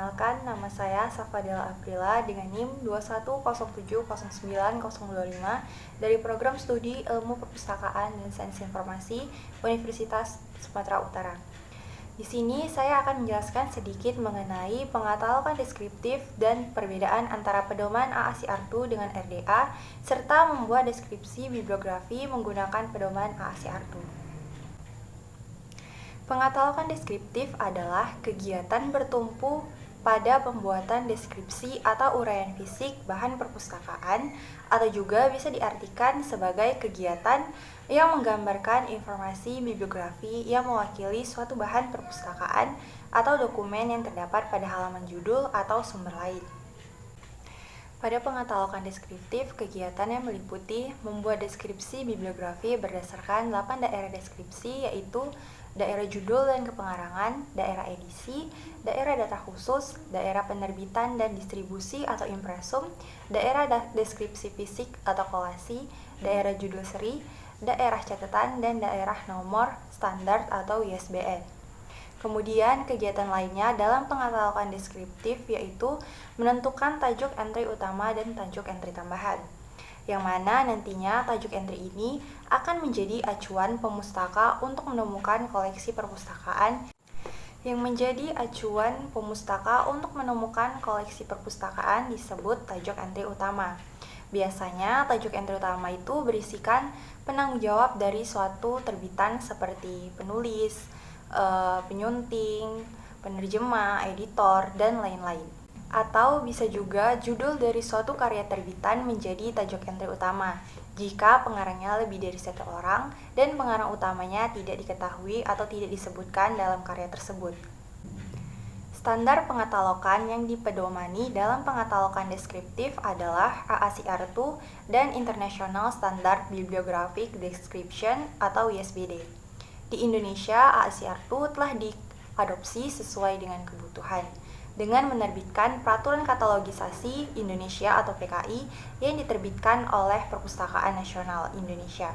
Perkenalkan, nama saya Safadila Aprila dengan NIM 210709025 dari Program Studi Ilmu Perpustakaan dan Sains Informasi Universitas Sumatera Utara. Di sini saya akan menjelaskan sedikit mengenai pengatalogan deskriptif dan perbedaan antara pedoman AACR2 dengan RDA, serta membuat deskripsi bibliografi menggunakan pedoman AACR2. Pengatalogan deskriptif adalah kegiatan bertumpu pada pembuatan deskripsi atau uraian fisik bahan perpustakaan, atau juga bisa diartikan sebagai kegiatan yang menggambarkan informasi bibliografi yang mewakili suatu bahan perpustakaan atau dokumen yang terdapat pada halaman judul atau sumber lain. Pada pengatalogan deskriptif, kegiatan yang meliputi membuat deskripsi bibliografi berdasarkan 8 daerah deskripsi, yaitu daerah judul dan kepengarangan, daerah edisi, daerah data khusus, daerah penerbitan dan distribusi atau impresum, daerah deskripsi fisik atau kolasi, daerah judul seri, daerah catatan, dan daerah nomor standar atau ISBN. Kemudian kegiatan lainnya dalam pengatalogan deskriptif yaitu menentukan tajuk entry utama dan tajuk entry tambahan, yang mana nantinya tajuk entry ini akan menjadi acuan pemustaka untuk menemukan koleksi perpustakaan. Yang menjadi acuan pemustaka untuk menemukan koleksi perpustakaan disebut tajuk entry utama. Biasanya tajuk entry utama itu berisikan penanggung jawab dari suatu terbitan seperti penulis, penyunting, penerjemah, editor, dan lain-lain. Atau bisa juga judul dari suatu karya terbitan menjadi tajuk entry utama jika pengarangnya lebih dari satu orang dan pengarang utamanya tidak diketahui atau tidak disebutkan dalam karya tersebut. Standar pengatalogan yang dipedomani dalam pengatalogan deskriptif adalah AACR2 dan International Standard Bibliographic Description atau ISBD. Di Indonesia, AACR2 telah diadopsi sesuai dengan kebutuhan dengan menerbitkan Peraturan Katalogisasi Indonesia atau PKI yang diterbitkan oleh Perpustakaan Nasional Indonesia.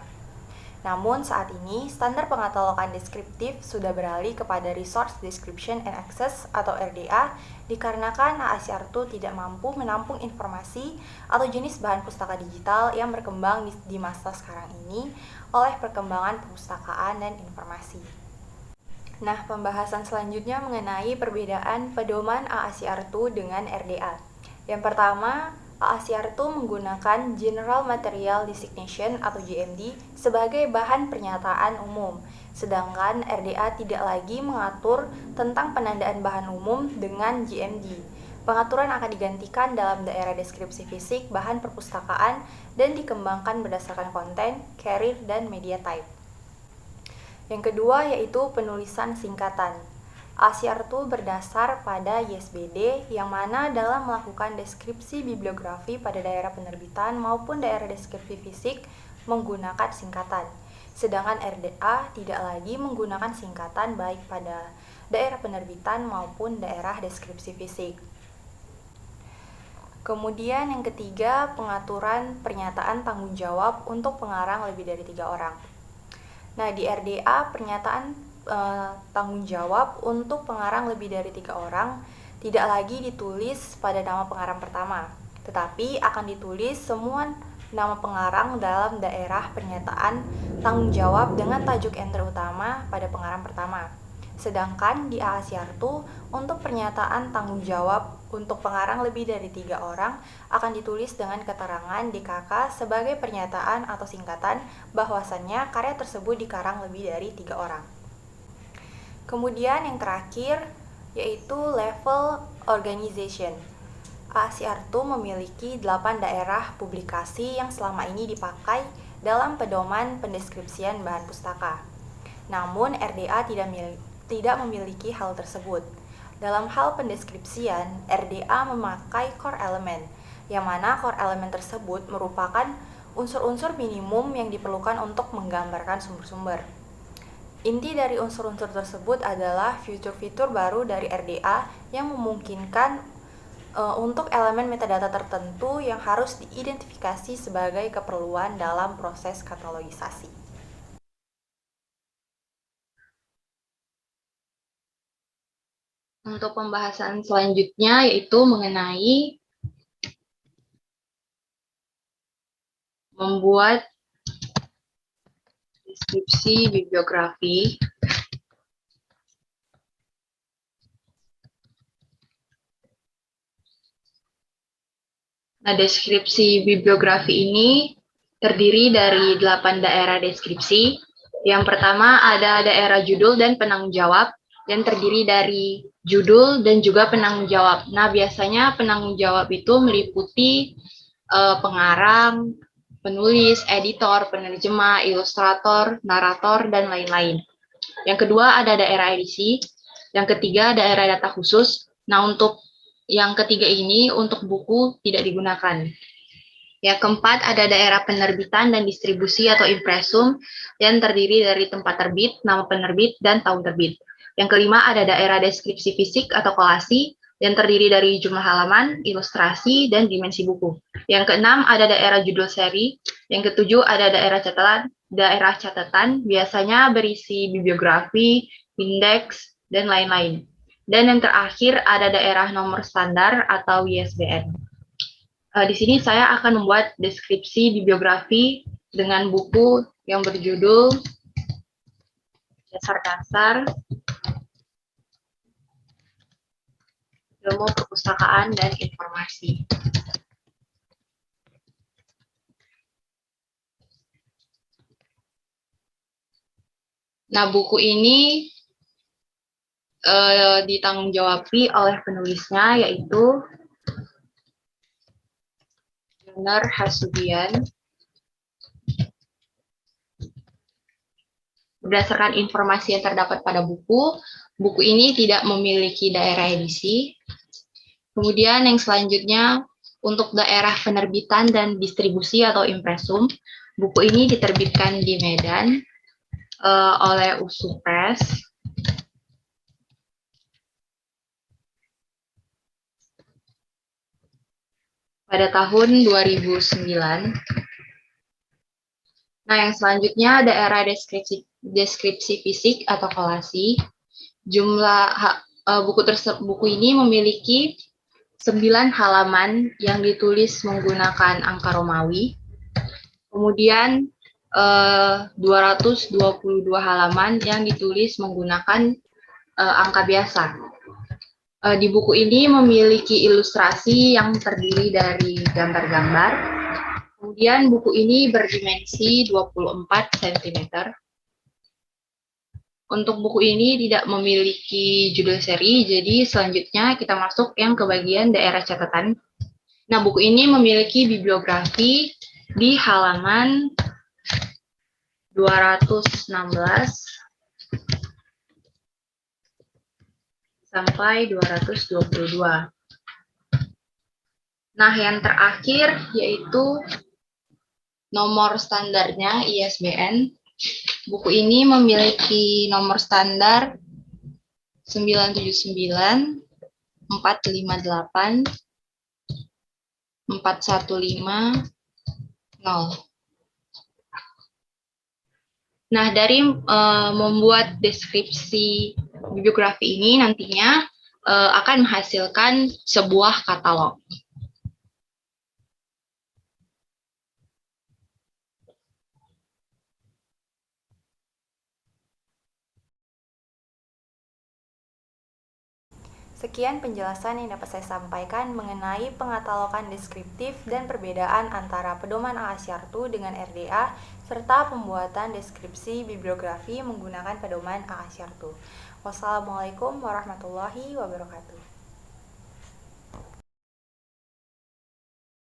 Namun saat ini, standar pengatalogan deskriptif sudah beralih kepada Resource Description and Access atau RDA dikarenakan AACR2 tidak mampu menampung informasi atau jenis bahan pustaka digital yang berkembang di masa sekarang ini oleh perkembangan perpustakaan dan informasi. Nah, pembahasan selanjutnya mengenai perbedaan pedoman AACR2 dengan RDA. Yang pertama, AACR2 menggunakan General Material Designation atau GMD sebagai bahan pernyataan umum, sedangkan RDA tidak lagi mengatur tentang penandaan bahan umum dengan GMD. Pengaturan akan digantikan dalam daerah deskripsi fisik bahan perpustakaan dan dikembangkan berdasarkan konten, carrier, dan media type. Yang kedua yaitu penulisan singkatan. AACR2 berdasar pada ISBD yang mana dalam melakukan deskripsi bibliografi pada daerah penerbitan maupun daerah deskripsi fisik menggunakan singkatan. Sedangkan RDA tidak lagi menggunakan singkatan baik pada daerah penerbitan maupun daerah deskripsi fisik. Kemudian yang ketiga, pengaturan pernyataan tanggung jawab untuk pengarang lebih dari 3 orang. Nah, di RDA pernyataan tanggung jawab untuk pengarang lebih dari 3 orang tidak lagi ditulis pada nama pengarang pertama, tetapi akan ditulis semua nama pengarang dalam daerah pernyataan tanggung jawab dengan tajuk entry utama pada pengarang pertama. Sedangkan di AACR2 untuk pernyataan tanggung jawab untuk pengarang lebih dari 3 orang akan ditulis dengan keterangan DKK sebagai pernyataan atau singkatan bahwasannya karya tersebut dikarang lebih dari 3 orang. Kemudian yang terakhir yaitu level organization. AACR2 memiliki 8 daerah publikasi yang selama ini dipakai dalam pedoman pendeskripsian bahan pustaka. Namun RDA tidak memiliki hal tersebut. Dalam hal pendeskripsian, RDA memakai core element, yang mana core element tersebut merupakan unsur-unsur minimum yang diperlukan untuk menggambarkan sumber-sumber. Inti dari unsur-unsur tersebut adalah fitur-fitur baru dari RDA yang memungkinkan untuk elemen metadata tertentu yang harus diidentifikasi sebagai keperluan dalam proses katalogisasi. Untuk pembahasan selanjutnya yaitu mengenai membuat deskripsi bibliografi. Nah, deskripsi bibliografi ini terdiri dari 8 daerah deskripsi. Yang pertama ada daerah judul dan penanggung jawab, yang terdiri dari judul dan juga penanggung jawab. Nah, biasanya penanggung jawab itu meliputi pengarang, penulis, editor, penerjemah, ilustrator, narator, dan lain-lain. Yang kedua ada daerah edisi. Yang ketiga daerah data khusus. Nah, untuk yang ketiga ini untuk buku tidak digunakan. Yang keempat ada daerah penerbitan dan distribusi atau impresum yang terdiri dari tempat terbit, nama penerbit, dan tahun terbit. Yang kelima ada daerah deskripsi fisik atau kolasi yang terdiri dari jumlah halaman, ilustrasi, dan dimensi buku. Yang keenam ada daerah judul seri. Yang ketujuh ada daerah catatan biasanya berisi bibliografi, indeks, dan lain-lain. Dan yang terakhir ada daerah nomor standar atau ISBN. Di sini saya akan membuat deskripsi bibliografi dengan buku yang berjudul Dasar-Dasar Ilmu Perpustakaan dan Informasi. Nah, buku ini ditanggung-jawabi oleh penulisnya, yaitu Joner Hasubian. Berdasarkan informasi yang terdapat pada buku ini tidak memiliki daerah edisi. Kemudian yang selanjutnya, untuk daerah penerbitan dan distribusi atau impresum, buku ini diterbitkan di Medan oleh USU Press. Pada tahun 2009. Nah, yang selanjutnya daerah deskripsi fisik atau kolasi. Jumlah buku ini memiliki 9 halaman yang ditulis menggunakan angka Romawi. Kemudian 222 halaman yang ditulis menggunakan angka biasa. Di buku ini memiliki ilustrasi yang terdiri dari gambar-gambar. Kemudian buku ini berdimensi 24 cm. Untuk buku ini tidak memiliki judul seri, jadi selanjutnya kita masuk yang ke bagian daerah catatan. Nah, buku ini memiliki bibliografi di halaman 216 sampai 222. Nah, yang terakhir yaitu nomor standarnya ISBN. Buku ini memiliki nomor standar 979, 458, 415, 0. Nah, dari membuat deskripsi bibliografi ini nantinya akan menghasilkan sebuah katalog. Sekian penjelasan yang dapat saya sampaikan mengenai pengatalogan deskriptif dan perbedaan antara pedoman AASYARTU dengan RDA serta pembuatan deskripsi bibliografi menggunakan pedoman AASYARTU. Wassalamualaikum warahmatullahi wabarakatuh.